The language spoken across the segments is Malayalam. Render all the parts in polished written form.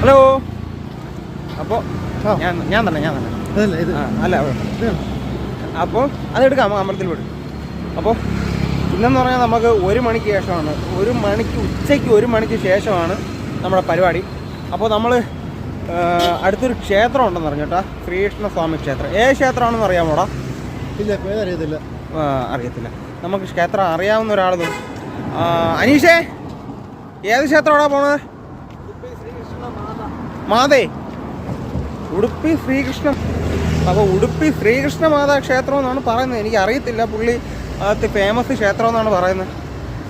ഹലോ. അപ്പോൾ ഞാൻ തന്നെ അല്ല അപ്പോൾ അതെടുക്കാം അമ്പലത്തിൽ പോയിട്ട്. അപ്പോൾ ഇന്നെന്ന് പറഞ്ഞാൽ നമുക്ക് 1 മണിക്ക് ശേഷമാണ്, ഉച്ചയ്ക്ക് 1 മണിക്ക് ശേഷമാണ് നമ്മുടെ പരിപാടി. അപ്പോൾ നമ്മൾ അടുത്തൊരു ക്ഷേത്രം ഉണ്ടെന്ന് പറഞ്ഞു കേട്ടോ, ശ്രീകൃഷ്ണസ്വാമി ക്ഷേത്രം. ഏത് ക്ഷേത്രമാണെന്ന് അറിയാമോടാ? ഇല്ല, പേരറിയത്തില്ല. അറിയത്തില്ല. നമുക്ക് ക്ഷേത്രം അറിയാവുന്ന ഒരാൾ. അനീഷേ, ഏത് ക്ഷേത്രമാണോ പോണത്? മാതേ, ഉടുപ്പി ശ്രീകൃഷ്ണ. അപ്പോൾ ഉടുപ്പി ശ്രീകൃഷ്ണ മാതാ ക്ഷേത്രം എന്നാണ് പറയുന്നത്. എനിക്ക് അറിയത്തില്ല, പുള്ളി അകത്ത് ഫേമസ് ക്ഷേത്രം എന്നാണ് പറയുന്നത്.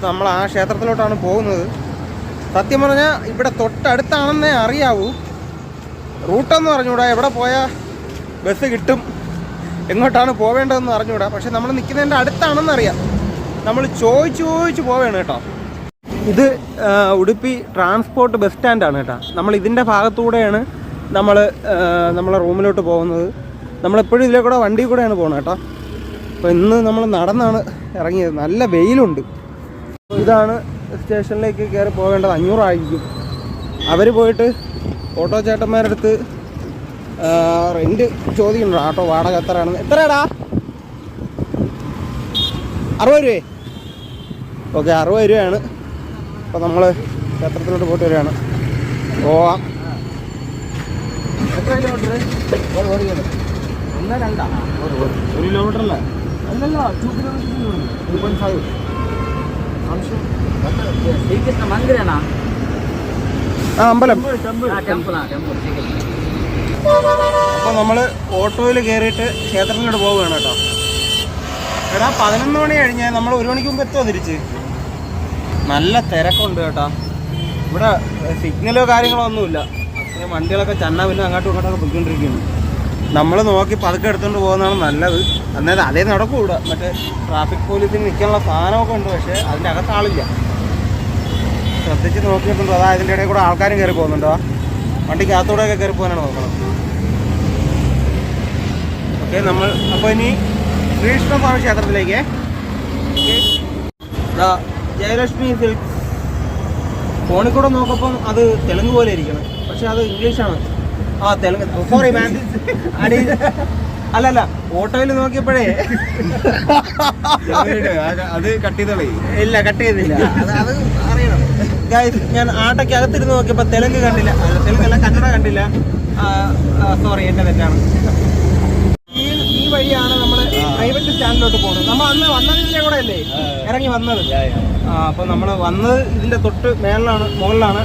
നമ്മൾ ആ ക്ഷേത്രത്തിലോട്ടാണ് പോകുന്നത്. സത്യം പറഞ്ഞാൽ ഇവിടെ തൊട്ടടുത്താണെന്നേ അറിയാവൂ. റൂട്ടൊന്നും അറിഞ്ഞൂടാ, എവിടെ പോയാൽ ബസ് കിട്ടും, എങ്ങോട്ടാണ് പോവേണ്ടതെന്ന് അറിഞ്ഞൂടാ. പക്ഷെ നമ്മൾ നിൽക്കുന്നതിൻ്റെ അടുത്താണെന്നറിയാം. നമ്മൾ ചോദിച്ചു പോവുകയാണ് കേട്ടോ. ഇത് ഉടുപ്പി ട്രാൻസ്പോർട്ട് ബസ് സ്റ്റാൻഡാണ് കേട്ടോ. നമ്മൾ ഇതിൻ്റെ ഭാഗത്തൂടെയാണ് നമ്മളെ റൂമിലോട്ട് പോകുന്നത്. നമ്മളെപ്പോഴും ഇതിലെ കൂടെ വണ്ടി കൂടെയാണ് പോകുന്നത് കേട്ടോ. അപ്പോൾ ഇന്ന് നമ്മൾ നടന്നാണ് ഇറങ്ങിയത്. നല്ല വെയിലുണ്ട്. ഇതാണ് സ്റ്റേഷനിലേക്ക് കയറി പോകേണ്ടത്. 500 ആയിരിക്കും. അവർ പോയിട്ട് ഓട്ടോ ചേട്ടന്മാരുടെ അടുത്ത് റെൻറ്റ് ചോദിക്കുന്നുണ്ടോ, ഓട്ടോ വാടക എത്രയാണെന്ന്. എത്രയാടാ? 60 രൂപയെ. ഓക്കെ, 60 രൂപയാണ്. അപ്പോൾ നമ്മൾ ക്ഷേത്രത്തിലോട്ട് പോയിട്ട് വരികയാണ്. പോവാം. എത്ര കിലോമീറ്റർ? 1 കിലോമീറ്റർ അല്ലേ? അല്ലല്ല, 2 കിലോമീറ്റർ, 2.5. ശ്രീകൃഷ്ണ മന്ദിരാണോ? അമ്പലം. ടെമ്പിൾ. അപ്പോൾ നമ്മൾ ഓട്ടോയിൽ കയറിയിട്ട് ക്ഷേത്രത്തിലോട്ട് പോവുകയാണ് കേട്ടോ. എടാ, 11 മണി കഴിഞ്ഞാൽ നമ്മൾ 1 മണിക്ക് മുമ്പ് എത്തുമോ തിരിച്ച്? നല്ല തിരക്കുണ്ട് കേട്ടോ. ഇവിടെ സിഗ്നലോ കാര്യങ്ങളോ ഒന്നുമില്ല. അത്രയും വണ്ടികളൊക്കെ പിന്നെ അങ്ങോട്ടും ഇങ്ങോട്ടൊക്കെ പോയിക്കൊണ്ടിരിക്കുകയാണ്. നമ്മൾ നോക്കി പതുക്കെ എടുത്തുകൊണ്ട് പോകുന്നതാണ് നല്ലത്. അന്നേരം അതേ നടക്കും. ഇവിടെ മറ്റേ ട്രാഫിക് പോലീസിന് നിൽക്കാനുള്ള സാധനമൊക്കെ ഉണ്ട്, പക്ഷേ അതിൻ്റെ അകത്ത് ആളില്ല. ശ്രദ്ധിച്ച് നോക്കിയിട്ടുണ്ടോ? അതാ ഇതിൻ്റെ ഇടയിൽ കൂടെ ആൾക്കാരും കയറി പോകുന്നുണ്ടോ? വണ്ടിക്കകത്തൂടെയൊക്കെ കയറി പോകാനാണ് നോക്കണം. ഓക്കെ, നമ്മൾ അപ്പോൾ ഇനി ശ്രീകൃഷ്ണസ്വാമി ക്ഷേത്രത്തിലേക്ക്. ജയലക്ഷ്മി സിൽക്സ്. ഫോണിൽ കൂടെ നോക്കപ്പം അത് തെലുങ്ക് പോലെ ഇരിക്കണം, പക്ഷെ അത് ഇംഗ്ലീഷാണ്. തെലുങ്ക്. Sorry ma'am. അല്ലല്ല, ഓട്ടോയിൽ നോക്കിയപ്പോഴേ അത് കട്ട് ചെയ്തോളേ. ഇല്ല, കട്ട് ചെയ്തില്ല. അത് അറിയണം ഗായ്സ്. ഞാൻ ആട്ടയ്ക്ക് അകത്തിരുന്ന് നോക്കിയപ്പോൾ തെലുങ്ക് കണ്ടില്ല. തെലുങ്കല്ല, കന്നഡ കണ്ടില്ല. സോറി, എൻ്റെ തെറ്റാണ്. ഈ വഴിയാണ് നമ്മൾ പ്രൈവറ്റ് സ്റ്റാൻഡിലോട്ട് പോകുന്നത്. നമ്മൾ അന്ന് വന്നതിൻ്റെ കൂടെ അല്ലേ ഇറങ്ങി വന്നത്? അപ്പോൾ നമ്മൾ വന്നത് ഇതിൻ്റെ തൊട്ട് മുകളിലാണ്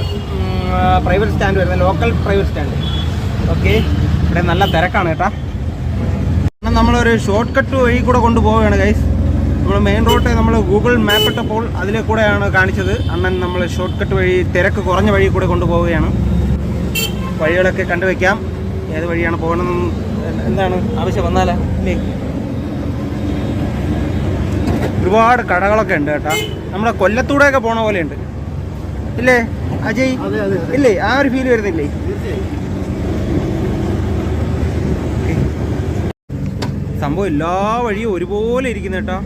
പ്രൈവറ്റ് സ്റ്റാൻഡ് വരുന്നത്, ലോക്കൽ പ്രൈവറ്റ് സ്റ്റാൻഡ്. ഓക്കെ, ഇവിടെ നല്ല തിരക്കാണ് കേട്ടോ. കാരണം നമ്മളൊരു ഷോർട്ട് കട്ട് വഴി കൂടെ കൊണ്ടുപോവുകയാണ് ഗൈസ്. നമ്മൾ മെയിൻ റോഡ് നമ്മൾ ഗൂഗിൾ മാപ്പ് ഇട്ടപ്പോൾ അതിലെ കൂടെയാണ് കാണിച്ചത്. അണ്ണൻ നമ്മൾ ഷോർട്ട് കട്ട് വഴി, തിരക്ക് കുറഞ്ഞ വഴി കൂടെ കൊണ്ടുപോവുകയാണ്. വഴികളൊക്കെ കണ്ടുവയ്ക്കാം, ഏത് വഴിയാണ് പോകണമെന്ന്. എന്താണ് ആവശ്യം വന്നാലേ ഇല്ലേ? ഒരുപാട് കടകളൊക്കെ ഉണ്ട് കേട്ടോ. നമ്മുടെ കൊല്ലത്തൂടെയൊക്കെ പോണ പോലെ ഉണ്ട് ഇല്ലേ അജയ്? ഇല്ലേ, ആ ഒരു ഫീൽ വരുന്നില്ലേ? സംഭവം എല്ലാ വഴിയും ഒരുപോലെ ഇരിക്കുന്നു കേട്ടോ.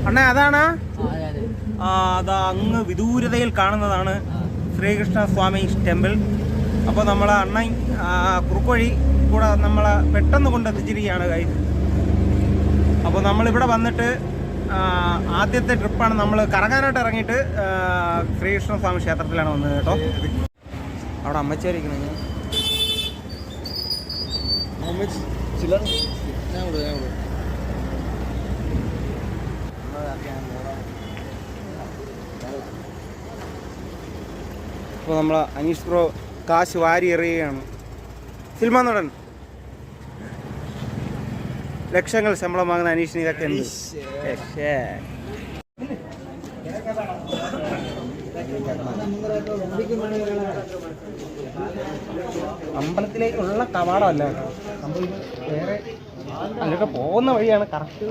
അണ്ണേ, അതാണ് അതാ അങ്ങ് വിദൂരതയിൽ കാണുന്നതാണ് ശ്രീകൃഷ്ണസ്വാമി ടെമ്പിൾ. അപ്പോൾ നമ്മൾ അണ്ണൻ കുറുക്ക് വഴി കൂടെ നമ്മളെ പെട്ടെന്ന് കൊണ്ടെത്തിച്ചിരിക്കുകയാണ് ഗൈസ്. അപ്പോൾ നമ്മളിവിടെ വന്നിട്ട് ആദ്യത്തെ ട്രിപ്പാണ്. നമ്മൾ കറങ്ങാനായിട്ട് ഇറങ്ങിയിട്ട് ശ്രീകൃഷ്ണസ്വാമി ക്ഷേത്രത്തിലാണ് വന്നത് കേട്ടോ. അവിടെ അമ്മച്ചേരിക്കുന്നത് അപ്പോൾ നമ്മൾ അനീഷ് ബ്രോ കാശ് വാരി എറിയുകയാണ്. സിനിമാ നടൻ, ലക്ഷങ്ങൾ ശമ്പളം വാങ്ങുന്ന അനീഷിന് ഇതൊക്കെ ഉണ്ട്. അമ്പലത്തിലേക്കുള്ള കവാടമല്ല കേട്ടോ, വേറെ അതിലൊക്കെ പോകുന്ന വഴിയാണ്. കറക്റ്റ്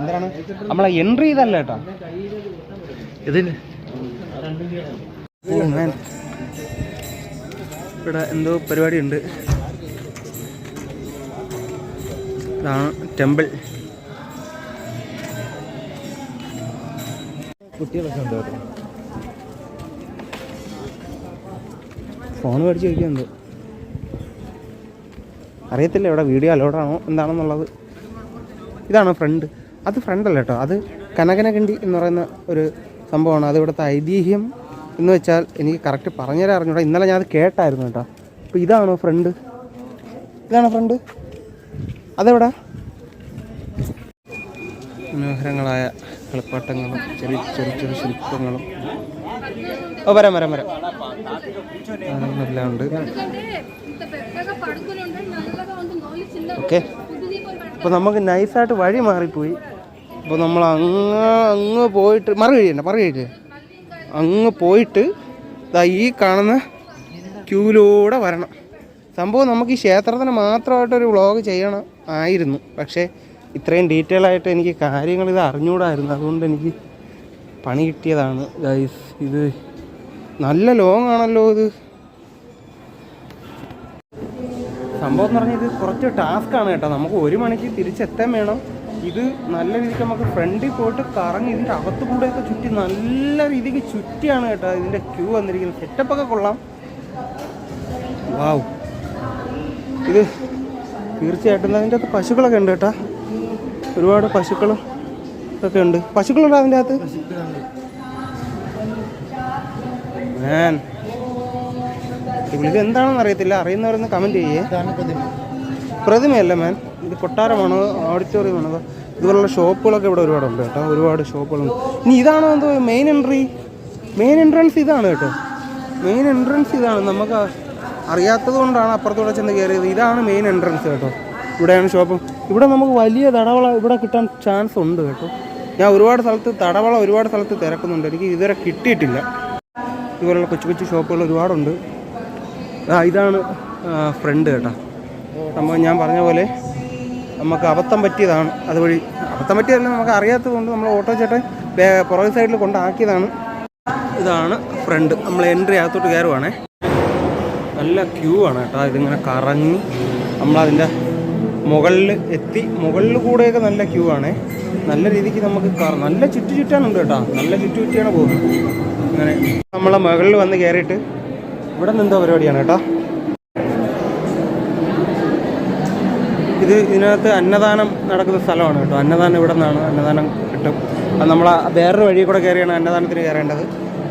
എന്താണ് നമ്മളെ എൻട്രി ചെയ്തല്ല കേട്ടോ ഇതിന്. ഇവിടെ എന്തോ പരിപാടി ഉണ്ട്. ഇതാണ് ടെമ്പിൾ. കുട്ടികളൊക്കെ ഉണ്ട് കേട്ടോ. ഫോൺ മേടിച്ച് വയ്ക്കുന്നുണ്ട്. അറിയത്തില്ല ഇവിടെ വീഡിയോ അലോഡാണോ എന്താണെന്നുള്ളത്. ഇതാണോ ഫ്രണ്ട്? അത് ഫ്രണ്ടല്ല കേട്ടോ, അത് കനകനകിണ്ടി എന്ന് പറയുന്ന ഒരു സംഭവമാണ്. അത് ഇവിടുത്തെ ഐതിഹ്യം എന്ന് വെച്ചാൽ എനിക്ക് കറക്റ്റ് പറഞ്ഞുതരാൻ അറിഞ്ഞൂടാ. ഇന്നലെ ഞാൻ അത് കേട്ടായിരുന്നു കേട്ടോ. അപ്പോൾ ഇതാണോ ഫ്രണ്ട്? ഇതാണോ ഫ്രണ്ട്? അതെവിടാ? മനോഹരങ്ങളായ കളിപ്പാട്ടങ്ങളും ചെറിയ ചെറിയ ചെറിയ ശില്പങ്ങളും വരാം എല്ലാം ഉണ്ട്. ഓക്കെ, അപ്പോൾ നമുക്ക് നൈസായിട്ട് വഴി മാറിപ്പോയി. അപ്പോൾ നമ്മൾ അങ്ങ് പോയിട്ട് മറുകഴിയല്ലേ അങ്ങ് പോയിട്ട് ഈ കാണുന്ന ക്യൂവിലൂടെ വരണം. സംഭവം നമുക്ക് ഈ ക്ഷേത്രത്തിന് മാത്രമായിട്ടൊരു വ്ളോഗ് ചെയ്യണം ആയിരുന്നു, പക്ഷേ ഇത്രയും ഡീറ്റെയിൽ ആയിട്ട് എനിക്ക് കാര്യങ്ങൾ ഇത് അറിഞ്ഞുകൂടായിരുന്നു. അതുകൊണ്ട് എനിക്ക് പണി കിട്ടിയതാണ് ഗൈസ്. ഇത് നല്ല ലോങ് ആണല്ലോ ഇത്. സംഭവം എന്ന് പറഞ്ഞാൽ ഇത് കുറച്ച് ടാസ്ക്കാണ് കേട്ടോ. നമുക്ക് 1 മണിക്ക് തിരിച്ചെത്താൻ വേണം. ഇത് നല്ല രീതിക്ക് നമുക്ക് ഫ്രണ്ടിൽ പോയിട്ട് കറങ്ങി ഇതിൻ്റെ അകത്ത് കൂടെയൊക്കെ ചുറ്റി നല്ല രീതിക്ക് ചുറ്റിയാണ് കേട്ടോ ഇതിൻ്റെ ക്യൂ വന്നിരിക്കുന്നത്. സെറ്റപ്പൊക്കെ കൊള്ളാം. വാവ്, ഇത് തീർച്ചയായിട്ടും അതിൻ്റെ അകത്ത് പശുക്കളൊക്കെ ഉണ്ട് കേട്ടോ. ഒരുപാട് പശുക്കളും ഒക്കെ ഉണ്ട്. പശുക്കളുണ്ടോ അതിൻ്റെ അകത്ത്? ഇത് എന്താണെന്ന് അറിയത്തില്ല, അറിയുന്നവരൊന്ന് കമൻറ്റ് ചെയ്യേ. പ്രതിമയല്ല മാൻ, ഇത് കൊട്ടാരമാണോ ഓഡിറ്റോറിയമാണോ? ഇതുപോലുള്ള ഷോപ്പുകളൊക്കെ ഇവിടെ ഒരുപാടുണ്ട് കേട്ടോ, ഒരുപാട് ഷോപ്പുകളുണ്ട്. ഇനി ഇതാണോ എന്തോ മെയിൻ എൻട്രൻസ് ഇതാണ് കേട്ടോ. മെയിൻ എൻട്രൻസ് ഇതാണ്. നമുക്ക് അറിയാത്തത് കൊണ്ടാണ് അപ്പുറത്തൂടെ ചെന്ന് കയറിയത്. ഇതാണ് മെയിൻ എൻട്രൻസ് കേട്ടോ. ഇവിടെയാണ് ഷോപ്പ്. ഇവിടെ നമുക്ക് വലിയ തടവള ഇവിടെ കിട്ടാൻ ചാൻസ് ഉണ്ട് കേട്ടോ. ഞാൻ ഒരുപാട് സ്ഥലത്ത് തിരക്കുന്നുണ്ട്, എനിക്ക് ഇതുവരെ കിട്ടിയിട്ടില്ല. ഇതുപോലുള്ള കൊച്ചു കൊച്ചു ഷോപ്പുകൾ ഒരുപാടുണ്ട്. ഇതാണ് ഫ്രണ്ട് കേട്ടോ. നമ്മൾ ഞാൻ പറഞ്ഞ പോലെ നമുക്ക് അബദ്ധം പറ്റിയതാണ്. അതുവഴി അബദ്ധം പറ്റിയതല്ല, നമുക്ക് അറിയാത്തത് കൊണ്ട് നമ്മൾ ഓട്ടോ ചേട്ടൻ പുറകെ സൈഡിൽ കൊണ്ടാക്കിയതാണ്. ഇതാണ് ഫ്രണ്ട്. നമ്മൾ എൻട്രി അകത്തോട്ട് കയറുവാണേ. നല്ല ക്യൂ ആണ് കേട്ടോ. ഇതിങ്ങനെ കറങ്ങി നമ്മളതിൻ്റെ മുകളിൽ എത്തി. മുകളിൽ കൂടെയൊക്കെ നല്ല ക്യൂ ആണേ. നല്ല രീതിക്ക് നമുക്ക് നല്ല ചുറ്റാനുണ്ട് കേട്ടോ. നല്ല ചുറ്റിയാണ് പോകുന്നത്. അങ്ങനെ നമ്മളെ മുകളിൽ വന്ന് കയറിയിട്ട് ഇവിടെ നിന്ന് എന്തോ പരിപാടിയാണ് കേട്ടോ. ഇതിനകത്ത് അന്നദാനം നടക്കുന്ന സ്ഥലമാണ് കേട്ടോ. അന്നദാനം ഇവിടെ നിന്നാണ് അന്നദാനം കിട്ടും. അത് നമ്മൾ വേറൊരു വഴി കൂടെ കയറിയാണ് അന്നദാനത്തിന് കയറേണ്ടത്.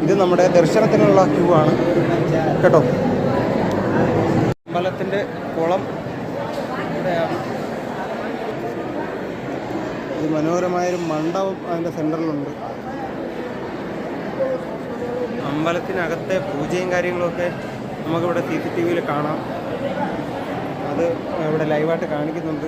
ഇത് നമ്മുടെ ദർശനത്തിനുള്ള ക്യൂ ആണ് കേട്ടോ. അമ്പലത്തിൻ്റെ കുളം ഇവിടെയാണ്. ഇത് മനോഹരമായൊരു മണ്ഡപം അതിൻ്റെ സെൻറ്ററിലുണ്ട്. അമ്പലത്തിനകത്തെ പൂജയും കാര്യങ്ങളുമൊക്കെ നമുക്കിവിടെ CCTVയിൽ കാണാം. അത് ഇവിടെ ലൈവായിട്ട് കാണിക്കുന്നുണ്ട്.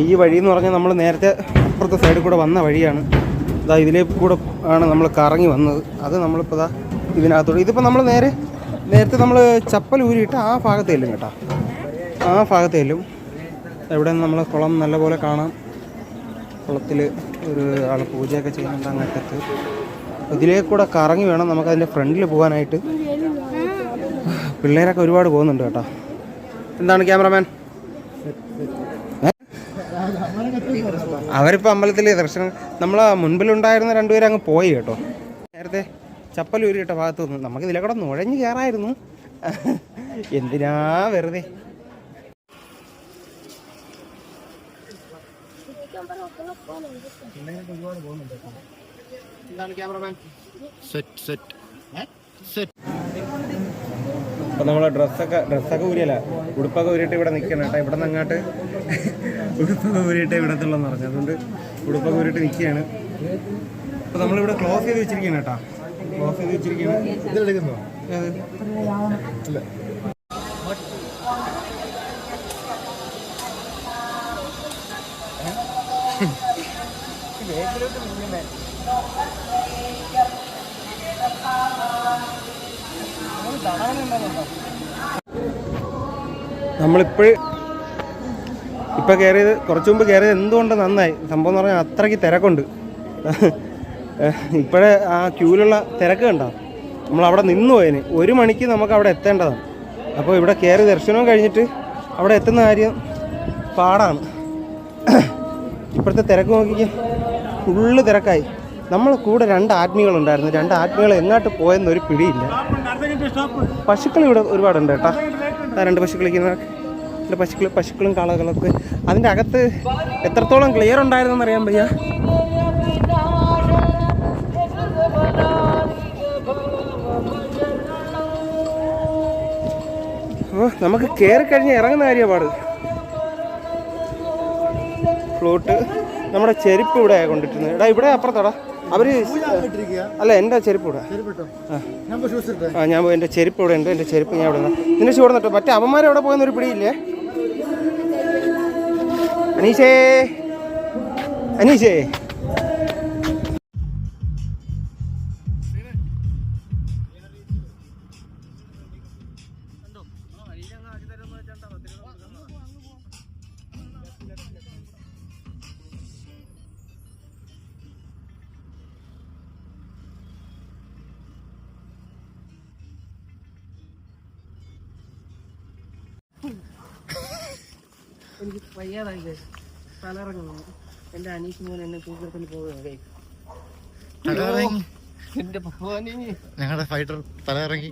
ഈ വഴി എന്ന് പറഞ്ഞാൽ നമ്മൾ നേരത്തെ അപ്പുറത്തെ സൈഡിൽ കൂടെ വന്ന വഴിയാണ്. ഇതിലേക്ക് കൂടെ ആണ് നമ്മൾ കറങ്ങി വന്നത്. അത് നമ്മളിപ്പോൾ ഇതിനകത്തോട് ഇതിപ്പോൾ നമ്മൾ നേരത്തെ നമ്മൾ ചപ്പൽ ഊരിയിട്ട് ആ ഭാഗത്ത് ചെല്ലും കേട്ടോ. ആ ഭാഗത്ത് ചെല്ലും. ഇവിടെ നിന്ന് നമ്മൾ കുളം നല്ലപോലെ കാണാം. കുളത്തിൽ ഒരു ആൾ പൂജയൊക്കെ ചെയ്യുന്നുണ്ട് അങ്ങറ്റത്ത്. ഇതിലേക്ക് കൂടെ കറങ്ങി വേണം നമുക്കതിൻ്റെ ഫ്രണ്ടിൽ പോകാനായിട്ട്. പിള്ളേരൊക്കെ ഒരുപാട് പോകുന്നുണ്ട് കേട്ടോ. എന്താണ് ക്യാമറമാൻ? അവരിപ്പോൾ അമ്പലത്തിൽ ദർശനം നമ്മളെ മുൻപിലുണ്ടായിരുന്ന 2 പേര് അങ്ങ് പോയി കേട്ടോ. നേരത്തെ ചപ്പൽ ഊരിയിട്ട ഭാഗത്ത് നിന്ന് നമുക്ക് ഇതിലെ കൂടെ നുഴഞ്ഞ് കയറായിരുന്നു. എന്തിനാ വെറുതെ. അപ്പോൾ നമ്മൾ ഡ്രസ്സൊക്കെ ഊരിയല്ല, ഉടുപ്പൊക്കെ ഊരിയിട്ട് ഇവിടെ നിൽക്കണം കേട്ടോ. ഇവിടെ നിന്ന് അങ്ങോട്ട് ഉടുപ്പൊക്കെ ഊരിയിട്ട് ഇവിടത്തുള്ളതെന്ന് പറഞ്ഞു. അതുകൊണ്ട് ഉടുപ്പൊക്കെ ഊരിയിട്ട് നിൽക്കുകയാണ്. അപ്പോൾ നമ്മളിവിടെ ക്ലോസ് ചെയ്ത് വെച്ചിരിക്കുകയാണ് കേട്ടോ. ഓഫ് ചെയ്ത് വെച്ചിരിക്കുകയാണ്. ഇതിലെടുക്കുന്നോ? അല്ല. ഇപ്പം കയറിയത് കുറച്ച് മുമ്പ് കയറിയത് എന്തുകൊണ്ട് നന്നായി. സംഭവം എന്ന് പറഞ്ഞാൽ അത്രയ്ക്ക് തിരക്കുണ്ട്. ഇപ്പോഴേ ആ ക്യൂവിലുള്ള തിരക്ക് കണ്ടോ. നമ്മളവിടെ നിന്ന് പോയതിന് 1 മണിക്ക് നമുക്ക് അവിടെ എത്തേണ്ടതാണ്. അപ്പോൾ ഇവിടെ കയറി ദർശനവും കഴിഞ്ഞിട്ട് അവിടെ എത്തുന്ന കാര്യം പാടാണ്. ഇപ്പോഴത്തെ തിരക്ക് നോക്കിക്ക് ഫുള്ള് തിരക്കായി. നമ്മളെ കൂടെ 2 ആത്മീകളുണ്ടായിരുന്നു. 2 ആത്മീകൾ എങ്ങോട്ട് പോയെന്നൊരു പിടിയില്ല. പശുക്കൾ ഇവിടെ ഒരുപാടുണ്ട് കേട്ടോ. 2 പശുക്കളിക്കുന്ന പശുക്കളും കാളകളൊക്കെ. അതിൻ്റെ അകത്ത് എത്രത്തോളം ക്ലിയർ ഉണ്ടായിരുന്നെന്ന് അറിയാൻ വയ്യ. അപ്പോൾ നമുക്ക് കയറി കഴിഞ്ഞ് ഇറങ്ങുന്ന കാര്യം പാട്. ഫ്ലോട്ട് നമ്മുടെ ചെരുപ്പ് ഇവിടെ കൊണ്ടിട്ടിരുന്നത്. എടാ ഇവിടെ അപ്പുറത്താടാ അവർ. അല്ല എൻ്റെ ചെരുപ്പ് ഇവിടെ. ഞാൻ പോയി. എൻ്റെ ചെരുപ്പ് ഇവിടെ ഉണ്ട്. എൻ്റെ ചെരുപ്പ് ഞാൻ ഇവിടെ. നിന്റെ ഷൂ നട്ടോ. മറ്റേ അവന്മാരെ എവിടെ പോയെന്നൊരു പിടിയില്ലേ. അനീഷേ അനീഷേ എനിക്ക് വയ്യാതായി. തലയിറങ്ങുന്നു. എൻ്റെ അനീഷ് മോൻ എന്നെ തൂക്കത്തിൽ പോവുകയാണ്. ഞങ്ങളുടെ ഫൈറ്റർ തല ഇറങ്ങി.